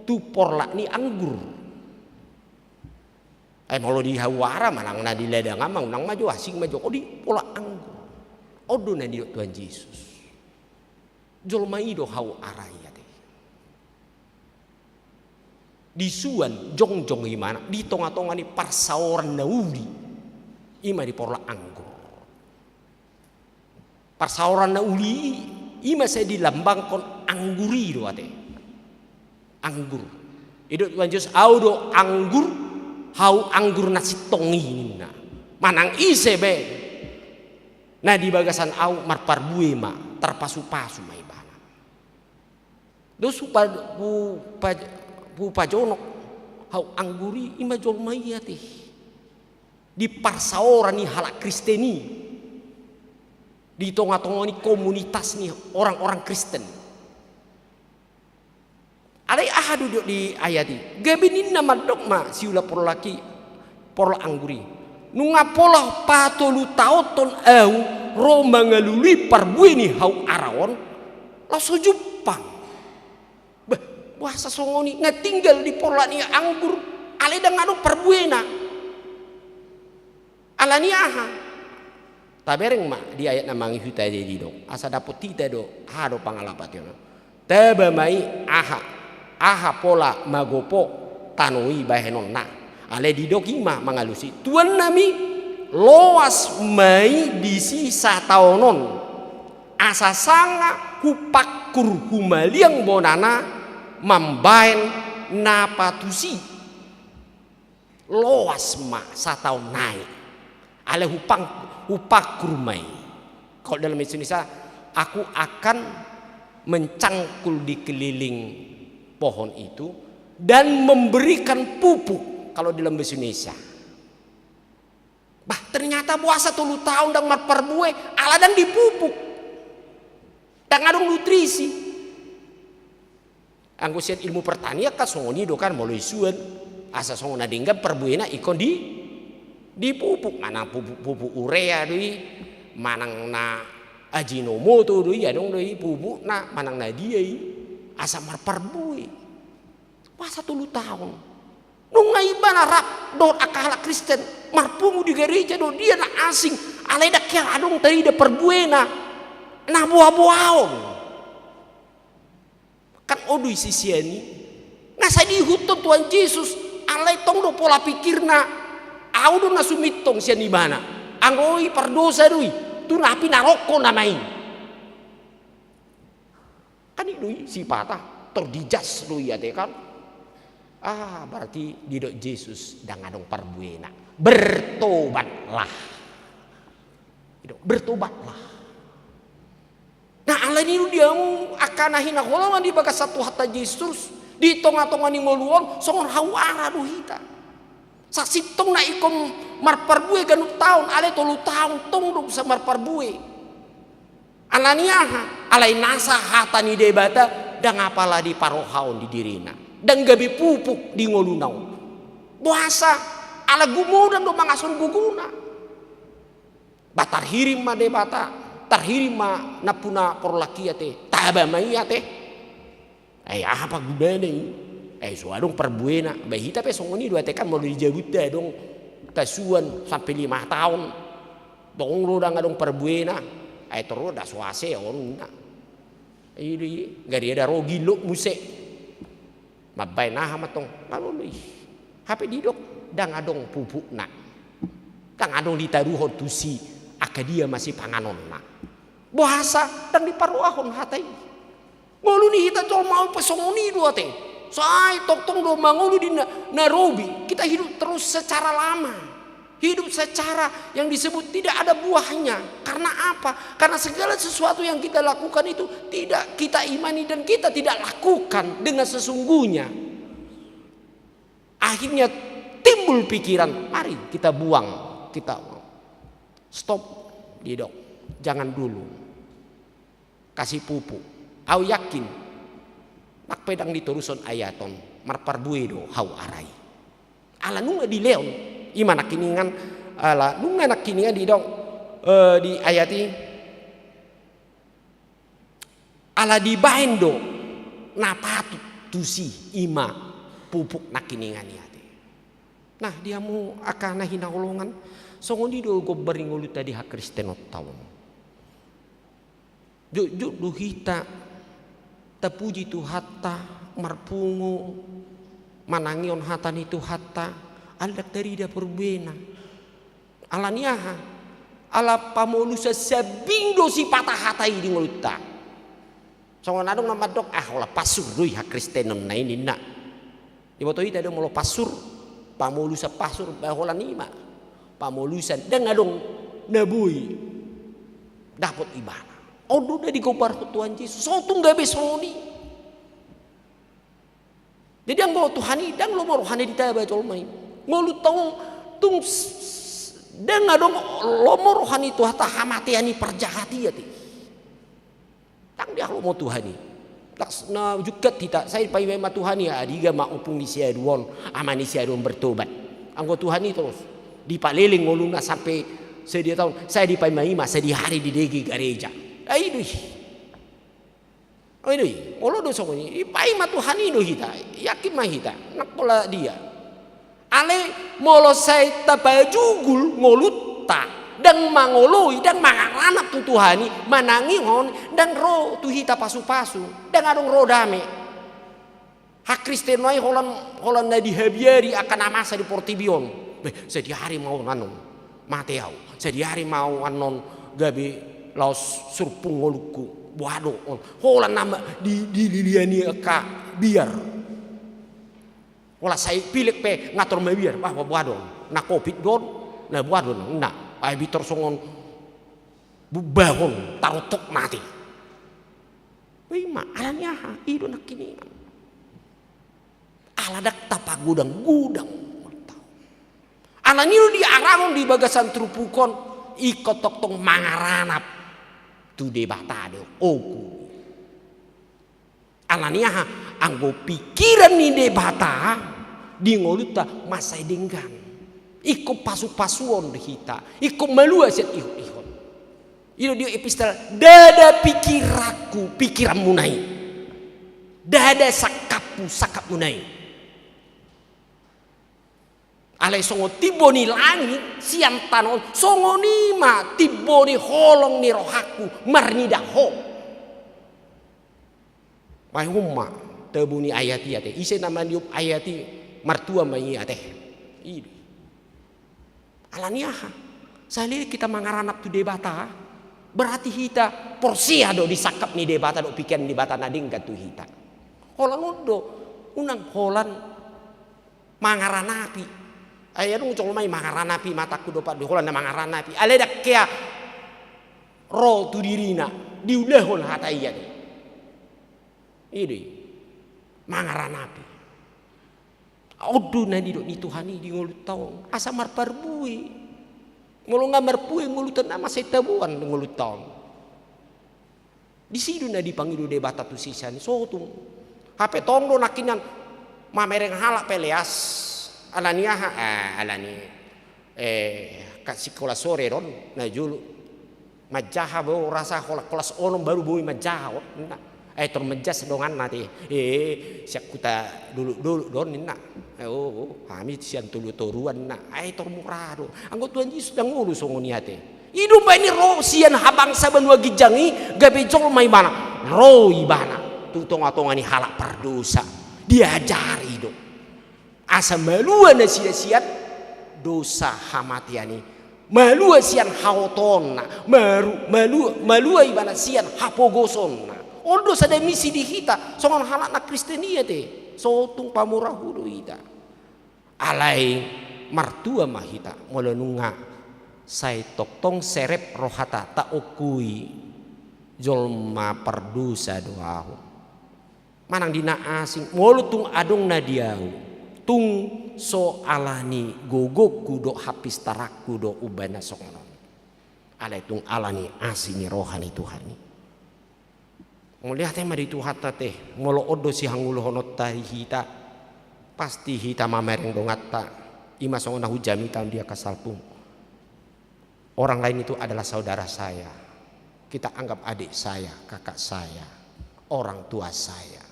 tu porla ni anggur. Kalau di hau ara manang na di ledang amang nang maju asing maju. Oh di porla anggur. Odo na di Tuhan Yesus. Jolmai do hau araya deh. Disuan jong-jong gimana? Di tonga-tonga ni parsaoran nauli. Ima di porla anggur. Parsaoran nauli ima saya dilambangkan angguri do ate. Anggur. Itu Tuhan Yesus audo anggur hau anggur nasi tongi nina. Manang ise be. Nah di bagasan au marparbue ma terpasu-pasu mai bana. Dos pu pajonok hau angguri ima jolmai ate. Di parsaora ni halak Kristeni. Di tonga-tonga ni komunitas ni orang-orang Kristen. Ada ahadu di ayati. Gabinin nama dogma siula porlaki porla angguri. Nunga pola patolu taoton au Roma ngalului parbueni hau arawon langsung Jepang. Bahasa songoni ngatinggal di porla ni anggur ale dang anu parbuena. Alani aha. Tabereng ma di ayat namangi huta di dong. Asa dapot tita do hado pangalapat yo. Taba mai aha pola magopo tanoi bahenon na. Ale di dokima mangalusi tuan nami loas mai bisi sataonon asa sanga kupakur humaliang bonana mambaen napatusi loas ma sataon naik ale hupakur mai. Kalau dalam Indonesia aku akan mencangkul di keliling pohon itu dan memberikan pupuk. Kalau dalam bahasa Indonesia, bah ternyata puasa 10 tahun dan marparbue ala dan dipupuk, dan ngadong nutrisi. Anggo sian ilmu pertanian kan songoni do kan mulai suan, asa songona dingga perbuena ikon dipupuk, manang pupuk urea doi, manang na ajinomoto doi, adong doi pupuk na manang na diai, asa marparbue, puasa 10 tahun. Nunga ibana rap do akala Kristen marpungu di gereja do dia na asing alai dak kia adong tadi de perbuena na buah-buahon kan odui sisiani na sa di huton Tuhan Yesus alai tong do pola pikirna audo na sumitong sian ibana angoi perdosa dui tu napi naroko namai kan idui sipata tordijas dui ate kan. Berarti didok Yesus dan adong parbuena. Bertobatlah. Bertobatlah. Nah Allah ini dia akan nahina holongan di bagas satu hatta Yesus di tonga-tonga ni ngoluon songon hawara duhita. Saksitong na ikom marparbue ganut tahun ale 3 tahun tong do sa marparbue. Alaniaha alai nasa hata ni debata dan apalah di parohaon di dirina. Dan gabi pupuk di ngolunau buasa ala gumudan do mangason guguna batar hirim ma debata tarhirim ma napuna porlakiate taba mayate apa gudane suadong perbuena bahita pe songoni dua tekan mau dijabuta dong tasuan sampai 5 tahun dong lo dang adong perbuena terus da suase on ini gari ada rogi lo musek mabay na hamatong maluluy hape didok dang adong pupuk na dang adong litaruhon tusi akadia masih panganon na bahasa dan diparuahon hatay ngulu ni hita tol mau pesongoni dua te say tong do mangulu di Nairobi kita hidup terus secara lama. Hidup secara yang disebut tidak ada buahnya. Karena apa? Karena segala sesuatu yang kita lakukan itu tidak kita imani dan kita tidak lakukan dengan sesungguhnya. Akhirnya timbul pikiran, mari kita buang, kita stop, didok, jangan dulu. Kasih pupuk. Au yakin, nak pedang diteruson ayaton, marparbuedo hau arai. Ala nunga di leon, imana kiningan, ala nunga nak kiningan didok di ayati. Ala di baendo, napatu tusi ima pupuk nak kiningan yati. Nah dia mau akan hina holongan, songoni do go beringolu tadi hak Kristenot tawon. Juk duhita tapuji tu hatta marpungu manangion hatan itu hatta aldak dari dia perbena alaniaha ala pamolusa sabindo si patah hatai di ngoluta songon adong nama dok ola pasur doi hak Kristenon na ini nak di boto ita ada molo pasur pamolusa pasur bahola nima pamolusa dan adong nabui dapat ibadah. Odo udah digobar ke Tuhan Yesus. So tung gabe soni. Jadi ang go Tuhan idang lo mo rohani ditaba tol mai. Ngolu tong tung dan ngadong lo mo rohani Tuhan ta hamatiani perjahati ya ti. Tang dia lo mo Tuhani. Na juga tidak saya pai ma Tuhani ya adiga ma upung di sia duon amani sia duon bertobat. Anggo Tuhani terus dipaleling ngoluna sampai sedia tahun saya dipai maima saya di hari di degi gereja. Aidui, olo do songoni, ipai ma Tuhan ido hita, yakin mah hita, nak pola dia. Ale molo saya tabajugul ngoluta dan mangoloi dan mangaranap tu Tuhani manangingon dan ro tu hita pasu-pasu dan adong ro dame. Hak Kristen noi holan na dihabiari akan amasa di Portibion. Sedi hari mau nanon Mateau, sedi hari mau anon gabe laos surpung ngoluku buado on hola nama di liliani ka biar hola saya pilek pe ngatur me biar bah buado na covid don na buado na ai bitor songon bubahon tarotok mati wima alanya ido nak kini aladak tapa gudang alani di arangon di bagasan trupukon ikot tok tong mangaranap tu debatado oku alania anggo pikiran ni debata di ngoluta masai denggan iko pasu-pasuon hita iko malua set ihon ilo dia epistel dada pikiraku pikiran munai dada sakap munai alai songo tiboni langit siang tanon songo nima tiboni holong ni rohaku marnida ho mai humma tebuni ayati ate ise nama niup ayati martua mai ate ini alaniaha sali kita mangaranap tu debata berarti hita porsia do disakap ni debata do pikiran debata nading tu hita holan udo unang holan mangaranapi ayah cuma mai mangaranapi mataku dopat diholan na mangaranapi ale dak kea ro tu dirina diulahon hata iya deh ini mangaranapi odu nadi do di Tuhani di ngolut taong asa marparbui ngolu ngamarpui ngolutan nama setabuan ngolut taong di sidu na dipanggil debata tu sisan sotung hape tongdo nakinan mamereng halak peleas alania alani kasih sekolah sore ron na julu majaha bo rasa kelas onom baru boi majaha termejas dongan nanti siap kita dulu don nina kami sian tulu toruan na tormurado anggo Tuhan Yesus dang ngulu songoni hate hidup ini ro sian habang saban wagi jangi gabe jol mai bana ro ibana tutong-atongani halak perdosa diajari do asa malua na sia-sia dosa hamatiani malua sian haotonna malua ibana sian hapogosonna ondo sada misi di hita songon halak na Kristenia te sotung pamurah hudu ita alai martua mahita molonunga sai toktong serep rohata tak okui jolma perdusa doahu manang dina asing molu tung adong nadiau tung so alani gogok kudo hapis tarakku do ubana songonon alai tung alani asini rohani Tuhani mulihat mari Tuhan teh molo odo si hangulu honot tari hita pasti hita mamereng dongatta ima songona hujami tahun dia kasalpung orang lain itu adalah saudara saya, kita anggap adik saya, kakak saya, orang tua saya.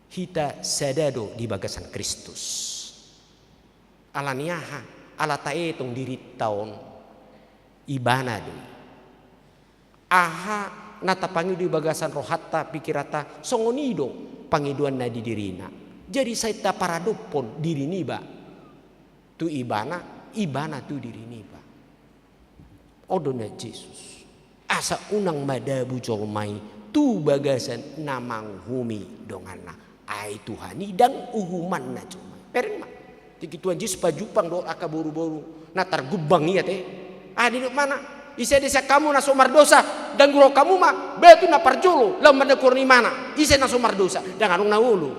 Hita sadado di bagasan Kristus. Alaniaha, ala taetong diri taon ibana do. Aha nata panggil di bagasan rohata pikirata songonido pangiduan na di dirina. Jadi saya ta paradopon diri niba. Tu ibana tu diri niba. Odona Yesus asa unang madabu jolmai tu bagasan namang humi dongana ai Tuhani dan uhuman na jolmai peren mak tiki Tuhan Yesus pajupang do aka boru-boru natar gubang iya teh di mana isa desa kamu na somar dosa dan guru kamu mah betu na parjolo lam manda kurni mana isa na somar dosa dan anong naulu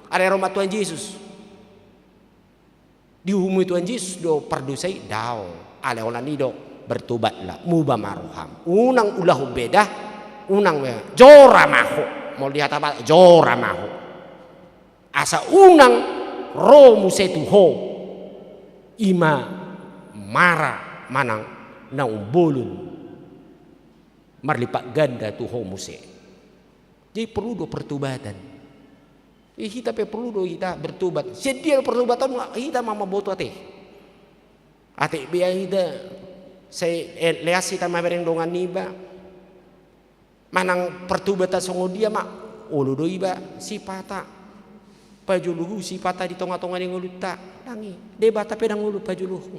are roma Tuhan Yesus dihumui Tuhan Yesus do pardosai dao ale onanido bertobatlah mubah maruham unang ulah beda unang jora maho mau lihat apa jora maho asa unang romu setuho ima mara manang naung bolun marlipak ganda tuho muse jadi perlu do pertobatan kita perlu do kita bertobat sedia pertobatan kita mama boto ate biaya kita saya lihat kita mabereng dongan niba manang pertubatan songo dia mak ulu do iba sipata pajuluhu sipata di tonga-tonga di nguluta dangi debata pedang ngulu pajuluhu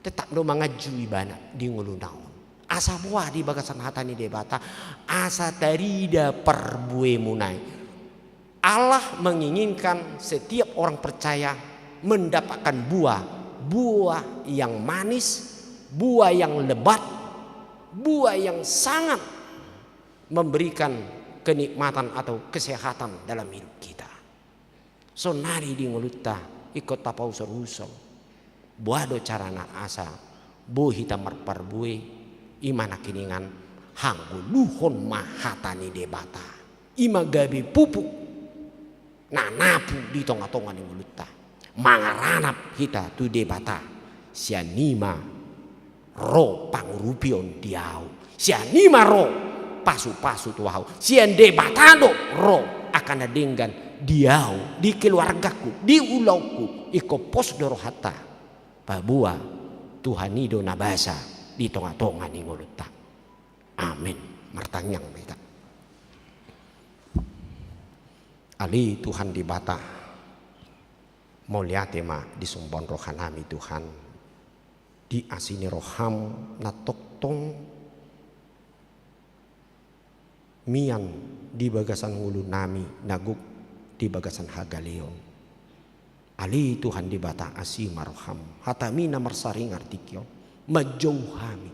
tetap do mangaju ibana di ngulu naon asa buah di bagasan hatani debata asa tarida perbue munai Allah menginginkan setiap orang percaya mendapatkan buah yang manis, buah yang lebat, buah yang sangat memberikan kenikmatan atau kesehatan dalam hidup kita. So nari di nguluta ikut tapau serusol. Buah do carana asa, bu hitam marparbue imana kiningan hanggu luhon mahatani debata. Ima gabi pupuk nanapu di tonga-tonga di nguluta. Mangaranap hita tu debata sianima ro pangurupion diau sianima ro pasu-pasu tuau sian debatado ro akan adenggan diau di keluargaku di ulauku iko pos dorohata babua Tuhanido nabasa di tonga-tonga ni nguluta amin martanyang kita ali Tuhan dibata mau lihat ma di sumbon rohanami Tuhan di asini roham na toktong mian di bagasan ngulu nami naguk di bagasan hagaleon ali Tuhan di bata asi maroham hatami na marsaring artikyo majauhami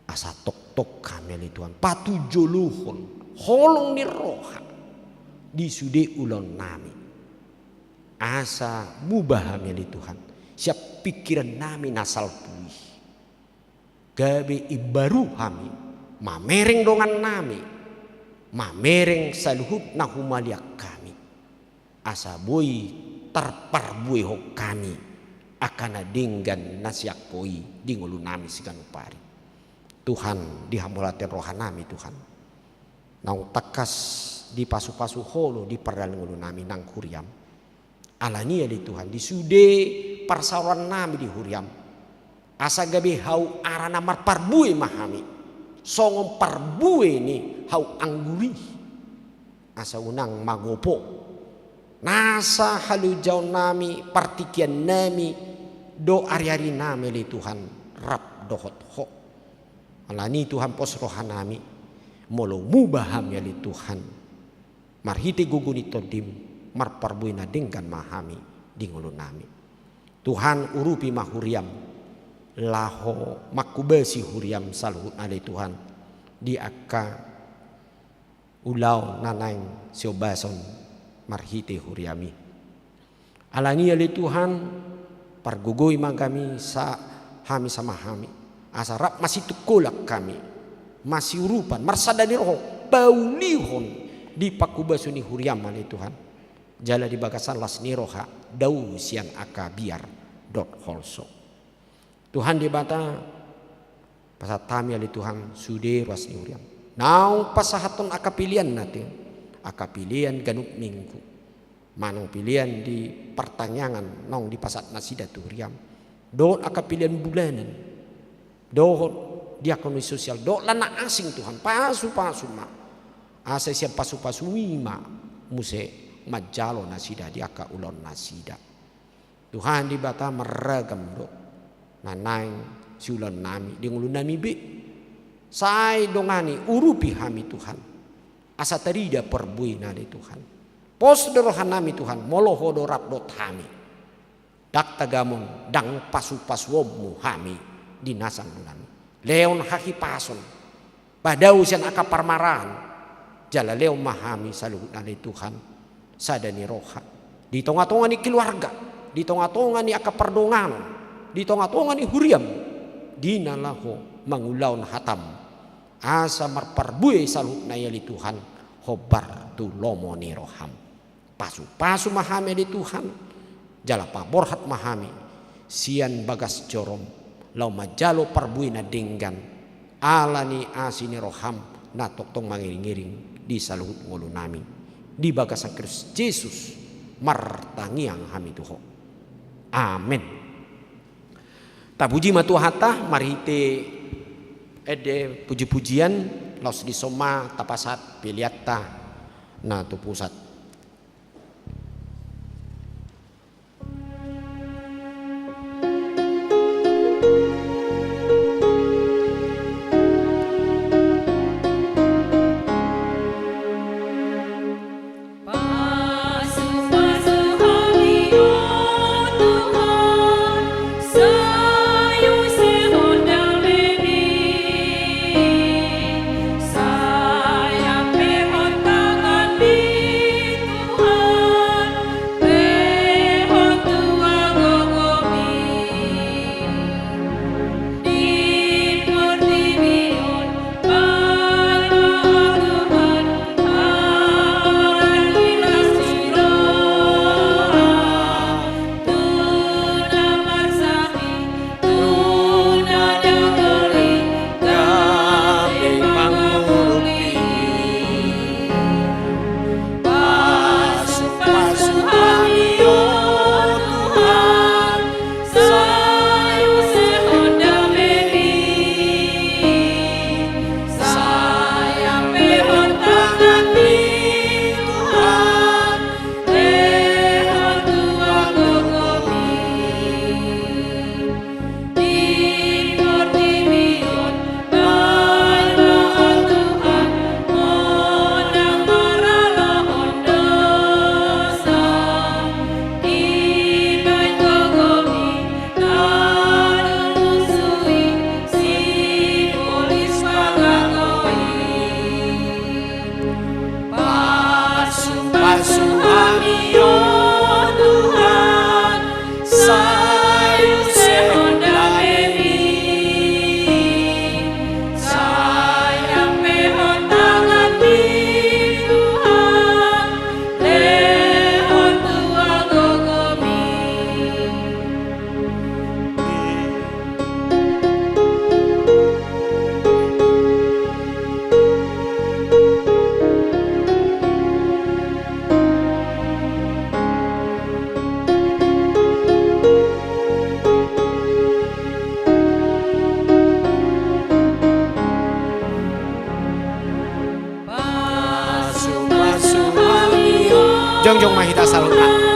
asa tok kami ali Tuhan patu joluhon holong ni roha di sude ulon nami asa mubahami ali Tuhan siap pikiran nami nasal puih gabe ibaru hami mamereng dongan nami mamereng saluhut nahumaliak kami asa boy terparbui hok kami akan adinggan nasiak koi di ngulu nami siganupari Tuhan dihambolaten rohanami Tuhan nang takas di pasu-pasu holo di perdal ngulu nami nang huriam alania di Tuhan di sude parsawan nami di huriam asa gabe hau arana marparbue mahami songom parbue ni hau angguri asa unang magopo nasa halu jau nami partikian nami do ari-ari nami li Tuhan rap dohot ho alani Tuhan pos rohanami molo mubaham ya li Tuhan marhiti guguni todim marparbue na denggan mahami di ngulun nami. Tuhan urupi mahuriam laho makubesi huriam saluhut ale Tuhan di akka ulau nanaing siobason marhite huriami. Alani ale Tuhan pargugoi magami sa hami sama hami asarap masih tukulak kami masih urupan marsadani roh baulihon di pakubasuni huriam ale Tuhan jala di bagasan las niroha dau sian aka biar dot holso Tuhan di bata pasatami ali Tuhan sude ruas ni huriam nau pasahaton aka pilihan natin aka pilihan ganuk minggu manong pilihan di pertanyaan nong di pasat nasida tu huriam dot aka pilihan bulanan dot diakonoi sosial dot lana asing Tuhan pasu ma asa siap pasu wima muse majalo nasida di aka ulon nasida Tuhan di bata meragam dot nanaing siulan nami di ngulun nami be sai dongani urupi hami Tuhan asa tarida perbui nade Tuhan pos dorohan nami Tuhan moloho dorap dot hami dak tagamon dang pasu wommu hami di nasang nami leon haki pason padau sian aka parmarahan jala leon mahami saluhut nade Tuhan sadani roha di tonga-tonga ni keluarga di tonga-tonga ni aka perdongan di tonga-tonga ni huriam dina laho mangulaun hatam asa marparbue salut na yali Tuhan hobar tu lomo ni roham pasu mahami di Tuhan jala paborhat mahami sian bagas jorom lau majalo parbue na dinggan ala ni asini roham na toktong mangiring-iring di salut ngulu nami di bagasan Kristus Yesus martangiang hami tuho amin. Tabuji matu hata marite ede puji-pujian los di soma tapasat piliatta na tu pusat. Jongjong mahita saluna.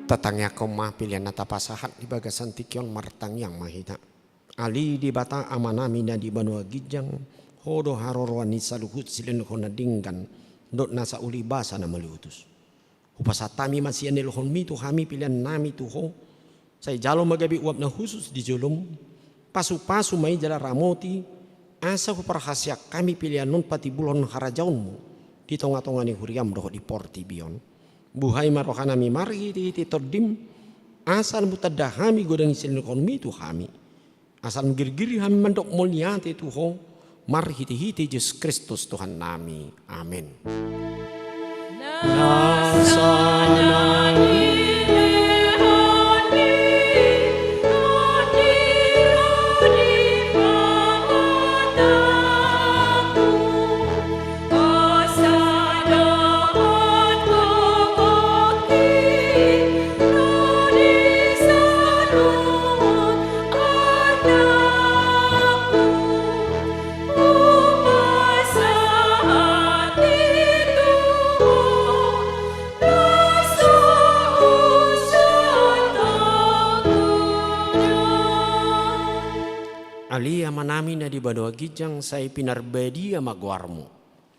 Tatangnya koma pilihan nata pasahat di bagasan tikion martang yang mahita. Ali di bata amanami na di banua gijang. Hodo harorwan ni saluhut silin kona dinggan. Dot nasa uli basa na maliutus. Upasatami masih anilohon mi tu kami pilihan nami tuho. Saya jalo magabi uap na khusus di jolom. Pasu-pasu may jala ramoti. Asa kuparahasya kami pilihan nun pati bulon harajaunmu. Di tonga-tonga ni huriam doho di porti bion. Buhay marohanami mari ti tordim asal mutadahami godang isilin ekonomi tu kami asal girgiri kami mandok mulyati tuho mari hiti Yesus Kristus Tuhan nami amin. Ali amanami na di banua gijang say pinarbedi amagwarmu.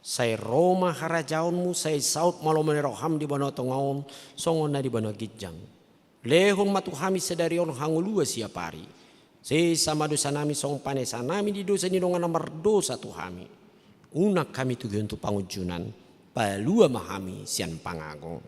Say Roma harajaunmu say saut malomeneroham di banua tongaon songon na di banua gijang. Lehon matuhami sedarion hangulua siapari. Say sama dosa nami song panesa nami di dosa nidongan nomor dosa tuhami. Unak kami tugi untuk pangujunan. Palua mahami sian pangago.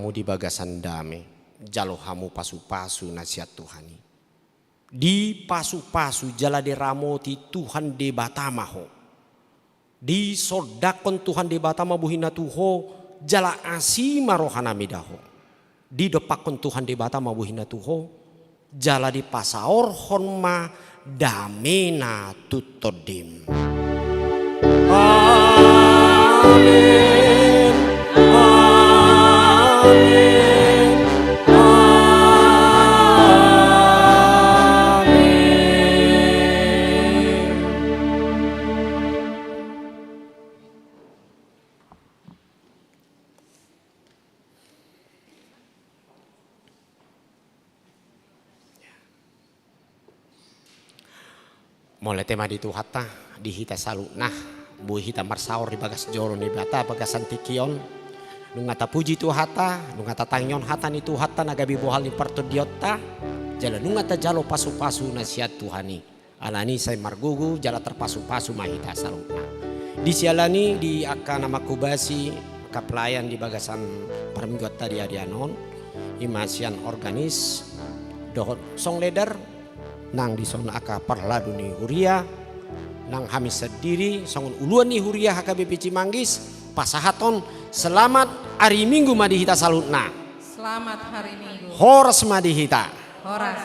Di bagasan dame jalo hamu pasu-pasu nasihat Tuhani di pasu-pasu jala de ramoti Tuhan de batamaho di sodakon Tuhan de batama buhina tuho jala asima rohana midaho di depakon Tuhan de batama buhina tuho jala di pasaor honma damena tutodim. Amin. Mulai tema di tuhata di hita salunah bu hita marsaur di bagas joro ni bata bagasan tikion nungata puji tuhata nungata tangyon hata ni tuhata nagabi bohal ni partodiota jala nungata jalo pasu-pasu nasihat Tuhani alani saya margugu jala terpasu-pasu mahita salunah di sialani di akan nama kubasi kapelayan di bagasan permingguat tadi adianon imasian organis dohot song leder nang di sona aka parladu ni huria nang hamis sendiri songon uluan ni huria HKBP Cimanggis pasahaton selamat hari Minggu madihita salutna selamat hari Minggu horas madihita horas